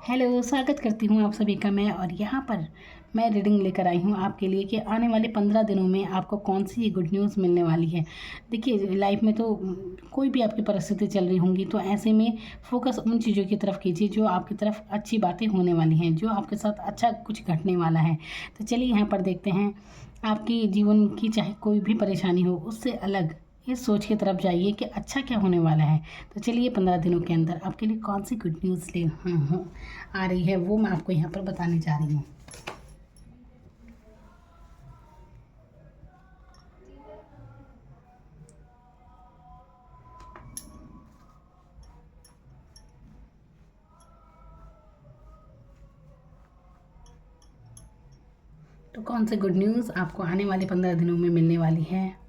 Hello, स्वागत करती हूँ आप सभी का मैं। और यहाँ पर मैं रीडिंग लेकर आई हूँ आपके लिए कि आने वाले 15 दिनों में आपको कौन सी गुड न्यूज़ मिलने वाली है। देखिए, लाइफ में तो कोई भी आपकी परिस्थिति चल रही होंगी, तो ऐसे में फोकस उन चीज़ों की तरफ कीजिए जो आपकी तरफ अच्छी बातें होने वाली हैं, जो आपके साथ अच्छा कुछ घटने वाला है। तो चलिए यहाँ पर देखते हैं, आपकी जीवन की चाहे कोई भी परेशानी हो, उससे अलग इस सोच की तरफ जाइए कि अच्छा क्या होने वाला है। तो चलिए 15 दिनों के अंदर आपके लिए कौन सी गुड न्यूज़ आ रही है, वो मैं आपको यहाँ पर बताने जा रही हूँ। तो कौन सी गुड न्यूज़ आपको आने वाले 15 दिनों में मिलने वाली है।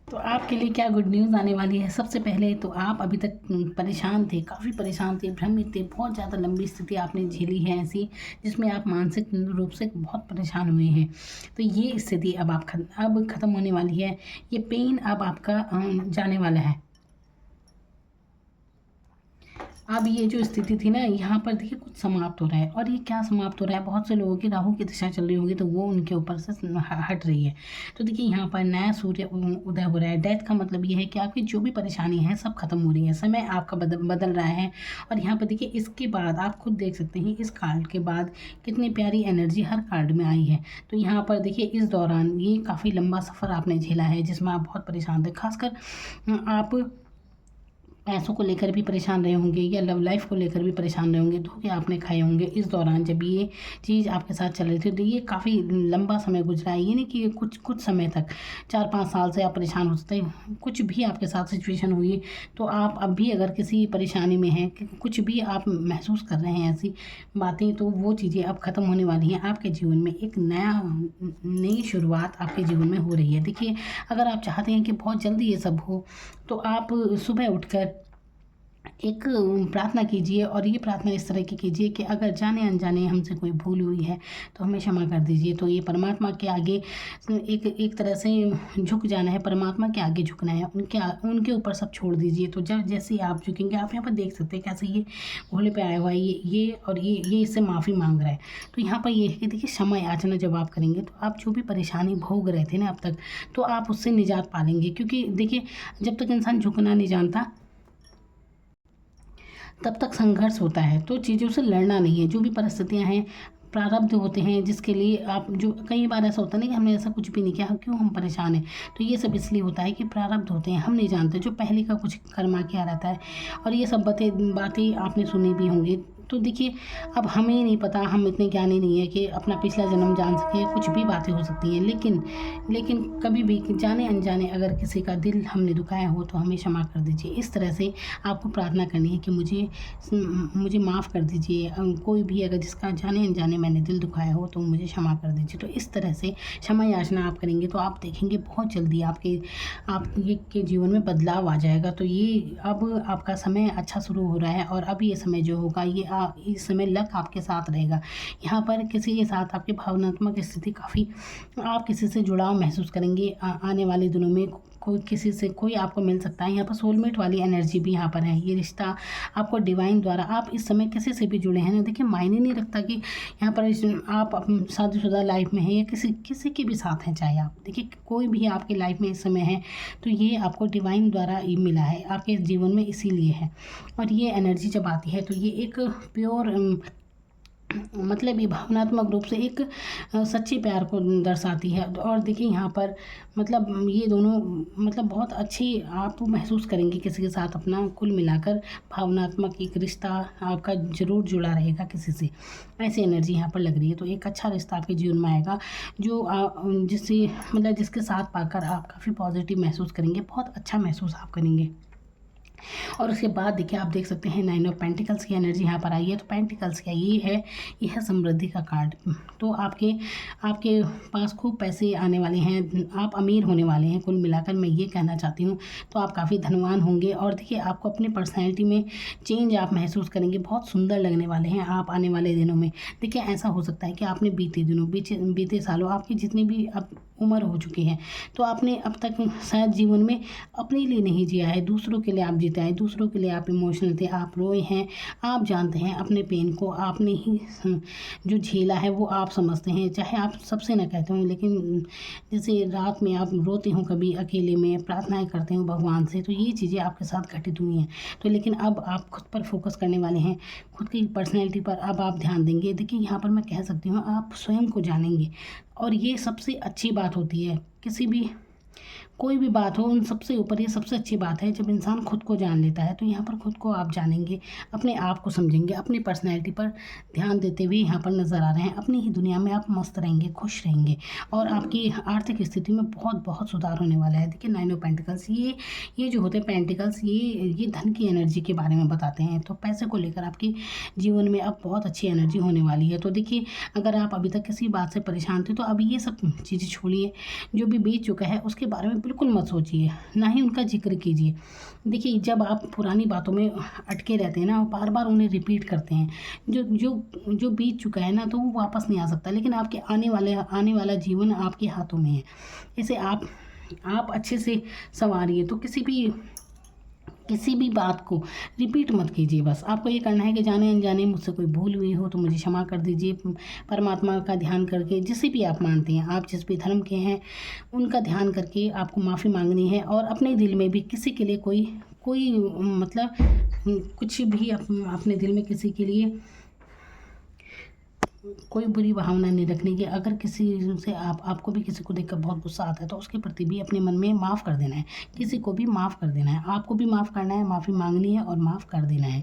तो आपके लिए क्या गुड न्यूज़ आने वाली है। सबसे पहले तो आप अभी तक परेशान थे, काफ़ी परेशान थे, भ्रमित थे, बहुत ज़्यादा लंबी स्थिति आपने झेली है ऐसी, जिसमें आप मानसिक रूप से बहुत परेशान हुए हैं। तो ये स्थिति अब ख़त्म होने वाली है। ये पेन अब आपका जाने वाला है। अब ये जो स्थिति थी ना, यहाँ पर देखिए कुछ समाप्त हो रहा है। और ये क्या समाप्त हो रहा है, बहुत से लोगों की राहु की दिशा चल रही होगी, तो वो उनके ऊपर से हट रही है। तो देखिए यहाँ पर नया सूर्य उदय हो रहा है। डेथ का मतलब ये है कि आपकी जो भी परेशानी है सब खत्म हो रही है, समय आपका बदल रहा है। और यहाँ पर देखिए इसके बाद आप खुद देख सकते हैं, इस कार्ड के बाद कितनी प्यारी एनर्जी हर कार्ड में आई है। तो यहाँ पर देखिए इस दौरान ये काफ़ी लंबा सफ़र आपने झेला है, जिसमें आप बहुत परेशान थे। खासकर आप पैसों को लेकर भी परेशान रहे होंगे, या लव लाइफ को लेकर भी परेशान रहे होंगे, धोखे आपने खाए होंगे इस दौरान जब ये चीज़ आपके साथ चल रही थी। तो ये काफ़ी लंबा समय गुजरा है, ये नहीं कि कुछ कुछ समय तक 4-5 साल से आप परेशान हो सकते हैं। कुछ भी आपके साथ सिचुएशन हुई, तो आप अब भी अगर किसी परेशानी में हैं, कुछ भी आप महसूस कर रहे हैं ऐसी बातें, तो वो चीज़ें अब ख़त्म होने वाली हैं। आपके जीवन में एक नई शुरुआत आपके जीवन में हो रही है। देखिए, अगर आप चाहते हैं कि बहुत जल्दी ये सब हो, तो आप सुबह उठकर एक प्रार्थना कीजिए। और ये प्रार्थना इस तरह की कीजिए कि अगर जाने अनजाने हमसे कोई भूल हुई है तो हमें क्षमा कर दीजिए। तो ये परमात्मा के आगे एक तरह से झुक जाना है, परमात्मा के आगे झुकना है, उनके ऊपर सब छोड़ दीजिए। तो जब जैसे ही आप झुकेंगे, आप यहाँ पर देख सकते हैं कैसे ये घोड़े पे आया हुआ है, ये इससे माफ़ी मांग रहा है। तो यहाँ पर ये है कि देखिए, क्षमा याचना जब आप करेंगे, तो आप जो भी परेशानी भोग रहे थे ना अब तक, तो आप उससे निजात पालेंगे। क्योंकि देखिए, जब तक इंसान झुकना नहीं जानता, तब तक संघर्ष होता है। तो चीज़ों से लड़ना नहीं है। जो भी परिस्थितियाँ हैं, प्रारब्ध होते हैं, जिसके लिए आप जो कई बार ऐसा होता है ना कि हमने ऐसा कुछ भी नहीं किया, क्यों हम परेशान हैं। तो ये सब इसलिए होता है कि प्रारब्ध होते हैं, हम नहीं जानते जो पहले का कुछ कर्मा किया रहता है। और ये सब बातें आपने सुनी भी होंगी। तो देखिए, अब हमें नहीं पता, हम इतने ज्ञानी नहीं है कि अपना पिछला जन्म जान सकें। कुछ भी बातें हो सकती हैं, लेकिन कभी भी जाने अनजाने अगर किसी का दिल हमने दुखाया हो, तो हमें क्षमा कर दीजिए। इस तरह से आपको प्रार्थना करनी है कि मुझे माफ़ कर दीजिए। कोई भी अगर जिसका जाने अनजाने मैंने दिल दुखाया हो, तो मुझे क्षमा कर दीजिए। तो इस तरह से क्षमा याचना आप करेंगे, तो आप देखेंगे बहुत जल्दी आपके जीवन में बदलाव आ जाएगा। तो ये अब आपका समय अच्छा शुरू हो रहा है। और अब ये समय जो होगा, इस समय लक आपके साथ रहेगा। यहाँ पर किसी के साथ आपकी भावनात्मक स्थिति काफ़ी, आप किसी से जुड़ाव महसूस करेंगे। आने वाले दिनों में कोई आपको मिल सकता है। यहाँ पर सोलमेट वाली एनर्जी भी यहाँ पर है। ये रिश्ता आपको डिवाइन द्वारा, आप इस समय किसी से भी जुड़े हैं ना, देखिए मायने नहीं रखता कि यहाँ पर आप शादीशुदा लाइफ में हैं या किसी के भी साथ हैं, चाहे आप देखिए कोई भी आपकी लाइफ में इस समय है, तो ये आपको डिवाइन द्वारा ही मिला है आपके जीवन में, इसीलिए है। और ये एनर्जी जब आती है, तो ये एक प्योर, मतलब ये भावनात्मक रूप से एक सच्चे प्यार को दर्शाती है। और देखिए यहाँ पर मतलब ये दोनों, मतलब बहुत अच्छी आप महसूस करेंगे किसी के साथ अपना, कुल मिलाकर भावनात्मक एक रिश्ता आपका ज़रूर जुड़ा रहेगा किसी से, ऐसी एनर्जी यहाँ पर लग रही है। तो एक अच्छा रिश्ता आपके जीवन में आएगा, जो जिससे मतलब जिसके साथ पाकर आप काफ़ी पॉजिटिव महसूस करेंगे, बहुत अच्छा महसूस आप करेंगे। और उसके बाद देखिए आप देख सकते हैं 9 ऑफ पेंटिकल्स की एनर्जी यहाँ पर आई है। तो पेंटिकल्स क्या ये है, ये है समृद्धि का कार्ड। तो आपके आपके पास खूब पैसे आने वाले हैं, आप अमीर होने वाले हैं, कुल मिलाकर मैं ये कहना चाहती हूँ। तो आप काफ़ी धनवान होंगे और देखिए आपको अपनी पर्सनैलिटी में चेंज आप महसूस करेंगे, बहुत सुंदर लगने वाले हैं आप आने वाले दिनों में। देखिए ऐसा हो सकता है कि आपने बीते सालों आपकी जितनी भी अब उम्र हो चुकी है, तो आपने अब तक शायद जीवन में अपने लिए नहीं जिया है, दूसरों के लिए आप जीते हैं, दूसरों के लिए आप इमोशनल थे, आप रोए हैं, आप जानते हैं अपने पेन को, आपने ही जो झेला है वो आप समझते हैं, चाहे आप सबसे ना कहते हो, लेकिन जैसे रात में आप रोते हो कभी अकेले में, प्रार्थनाएं करते हो भगवान से, तो ये चीज़ें आपके साथ घटित हुई हैं। तो लेकिन अब आप खुद पर फोकस करने वाले हैं, खुद की पर्सनैलिटी पर अब आप ध्यान देंगे। देखिए यहाँ पर मैं कह सकती हूँ आप स्वयं को जानेंगे, और ये सबसे अच्छी बात होती है। किसी भी कोई भी बात हो, उन सबसे ऊपर ये सबसे अच्छी बात है जब इंसान खुद को जान लेता है। तो यहाँ पर खुद को आप जानेंगे, अपने आप को समझेंगे, अपनी पर्सनैलिटी पर ध्यान देते हुए यहाँ पर नज़र आ रहे हैं। अपनी ही दुनिया में आप मस्त रहेंगे, खुश रहेंगे, और आपकी आर्थिक स्थिति में बहुत बहुत सुधार होने वाला है। देखिए 9 ऑफ पेंटिकल्स ये जो होते हैं पेंटिकल्स, ये धन की एनर्जी के बारे में बताते हैं। तो पैसे को लेकर आपके जीवन में अब बहुत अच्छी एनर्जी होने वाली है। तो देखिए अगर आप अभी तक किसी बात से परेशान थे, तो अभी ये सब चीज़ें छोड़िए, जो भी बीत चुका है उसके बारे में बिल्कुल मत सोचिए, ना ही उनका जिक्र कीजिए। देखिए जब आप पुरानी बातों में अटके रहते हैं ना, बार बार उन्हें रिपीट करते हैं, जो जो जो बीत चुका है ना, तो वो वापस नहीं आ सकता, लेकिन आपके आने वाला जीवन आपके हाथों में है। इसे आप अच्छे से संवारिए। तो किसी भी बात को रिपीट मत कीजिए। बस आपको ये करना है कि जाने अनजाने मुझसे कोई भूल हुई हो तो मुझे क्षमा कर दीजिए। परमात्मा का ध्यान करके, जिसे भी आप मानते हैं, आप जिस भी धर्म के हैं, उनका ध्यान करके आपको माफ़ी मांगनी है। और अपने दिल में भी किसी के लिए कोई मतलब कुछ भी अपने दिल में किसी के लिए कोई बुरी भावना नहीं रखने की। अगर किसी से आपको भी किसी को देखकर बहुत गुस्सा आता है, तो उसके प्रति भी अपने मन में माफ़ कर देना है, किसी को भी माफ़ कर देना है। आपको भी माफ़ करना है, माफ़ी मांगनी है और माफ़ कर देना है।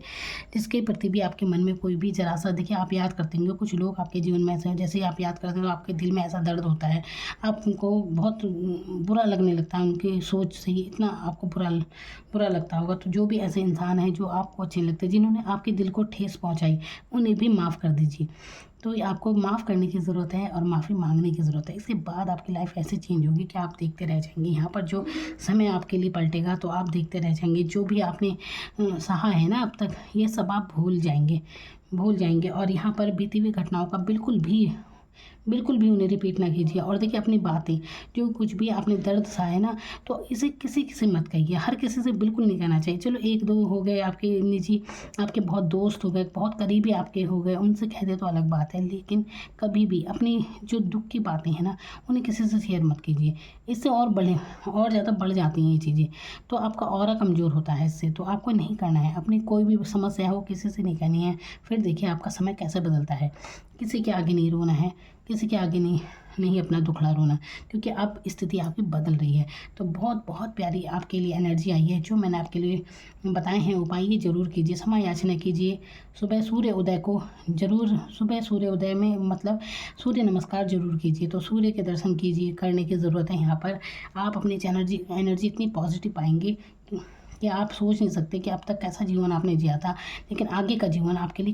जिसके प्रति भी आपके मन में कोई भी जरा सा, देखिए आप याद करते होंगे कुछ लोग आपके जीवन में ऐसे हैं, जैसे ही आप याद करते हो तो आपके दिल में ऐसा दर्द होता है, आपको बहुत बुरा लगने लगता है, उनकी सोच से ही इतना आपको बुरा लगता होगा। तो जो भी ऐसे इंसान हैं जो आपको अच्छे लगते हैं, जिन्होंने आपके दिल को ठेस पहुँचाई, उन्हें भी माफ़ कर दीजिए। तो ये आपको माफ़ करने की ज़रूरत है और माफ़ी मांगने की ज़रूरत है। इसके बाद आपकी लाइफ ऐसे चेंज होगी कि आप देखते रह जाएंगे। यहाँ पर जो समय आपके लिए पलटेगा, तो आप देखते रह जाएंगे। जो भी आपने सहा है ना अब तक, ये सब आप भूल जाएंगे। और यहाँ पर बीती हुई घटनाओं का बिल्कुल भी उन्हें रिपीट ना कीजिए। और देखिए अपनी बातें, जो कुछ भी आपने दर्द सहा है ना, तो इसे किसी से मत कहिए, हर किसी से बिल्कुल नहीं कहना चाहिए। चलो 1-2 हो गए आपके निजी, आपके बहुत दोस्त हो गए, बहुत करीबी आपके हो गए, उनसे कह दे तो अलग बात है, लेकिन कभी भी अपनी जो दुख की बातें हैं ना, उन्हें किसी से शेयर मत कीजिए। इससे और ज़्यादा बढ़ जाती हैं ये चीज़ें, तो आपका ऑरा कमज़ोर होता है इससे। तो आपको नहीं करना है, अपनी कोई भी समस्या हो किसी से नहीं कहनी है। फिर देखिए आपका समय कैसे बदलता है। किसी के आगे नहीं रोना है, किसी के आगे नहीं अपना दुखड़ा रोना, क्योंकि अब स्थिति आपकी बदल रही है। तो बहुत बहुत प्यारी आपके लिए एनर्जी आई है। जो मैंने आपके लिए बताए हैं उपाय, ये ज़रूर कीजिए। समय याचना कीजिए। सुबह सूर्य उदय में मतलब सूर्य नमस्कार ज़रूर कीजिए। तो सूर्य के दर्शन कीजिए, करने की ज़रूरत है। यहाँ पर आप अपनी एनर्जी इतनी पॉजिटिव पाएंगे कि आप सोच नहीं सकते कि अब तक कैसा जीवन आपने जिया था, लेकिन आगे का जीवन आपके लिए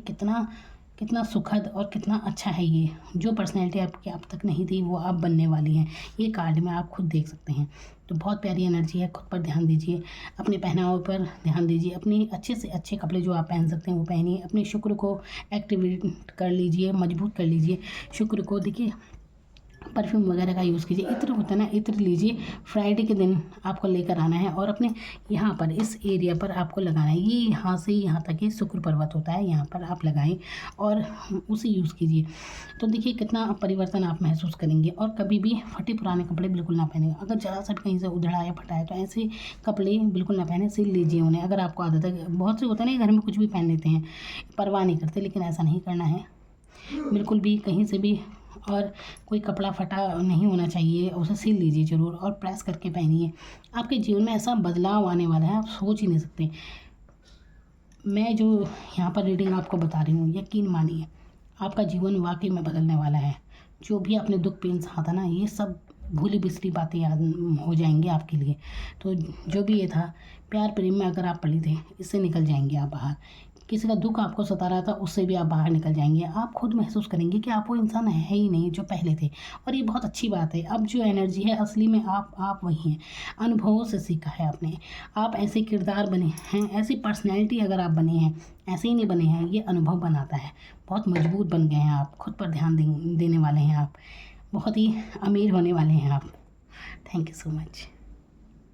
कितना सुखद और कितना अच्छा है। ये जो पर्सनैलिटी आपकी अब तक नहीं थी, वो आप बनने वाली हैं। ये कार्ड में आप खुद देख सकते हैं। तो बहुत प्यारी एनर्जी है। खुद पर ध्यान दीजिए, अपने पहनावे पर ध्यान दीजिए, अपनी अच्छे से अच्छे कपड़े जो आप पहन सकते हैं वो पहनिए। अपने शुक्र को एक्टिवेट कर लीजिए, मजबूत कर लीजिए शुक्र को। देखिए परफ्यूम वगैरह का यूज़ कीजिए। इत्र होता है ना, इत्र लीजिए। फ्राइडे के दिन आपको लेकर आना है और अपने यहाँ पर इस एरिया पर आपको लगाना है। ये यहाँ से यहाँ तक ये शुक्र पर्वत होता है, यहाँ पर आप लगाएं और उसे यूज़ कीजिए। तो देखिए कितना परिवर्तन आप महसूस करेंगे। और कभी भी फटे पुराने कपड़े बिल्कुल ना पहने। अगर ज़रा सा भी कहीं से उधड़ा या फटा है तो ऐसे कपड़े बिल्कुल ना पहने, सिल लीजिए उन्हें। अगर आपको आदत है, बहुत से होता है ना घर में कुछ भी पहन लेते हैं, परवाह नहीं करते, लेकिन ऐसा नहीं करना है बिल्कुल भी, कहीं से भी। और कोई कपड़ा फटा नहीं होना चाहिए, उसे सिल लीजिए ज़रूर और प्रेस करके पहनिए। आपके जीवन में ऐसा बदलाव आने वाला है, आप सोच ही नहीं सकते। मैं जो यहाँ पर रीडिंग आपको बता रही हूँ, यकीन मानिए आपका जीवन वाकई में बदलने वाला है। जो भी आपने दुख पेन सहा था ना, ये सब भूली बिसरी बातें याद हो जाएंगी आपके लिए। तो जो भी ये था, प्यार प्रेम में अगर आप पले थे, इससे निकल जाएंगे आप बाहर। किसी का दुख आपको सता रहा था, उससे भी आप बाहर निकल जाएंगे। आप खुद महसूस करेंगे कि आप वो इंसान है ही नहीं जो पहले थे, और ये बहुत अच्छी बात है। अब जो एनर्जी है असली में आप वही हैं। अनुभवों से सीखा है आपने। आप ऐसे किरदार बने हैं, ऐसी पर्सनैलिटी अगर आप बने हैं, ऐसे ही नहीं बने हैं, ये अनुभव बनाता है। बहुत मजबूत बन गए हैं आप, खुद पर ध्यान देने वाले हैं आप, बहुत ही अमीर होने वाले हैं आप। Thank you so much.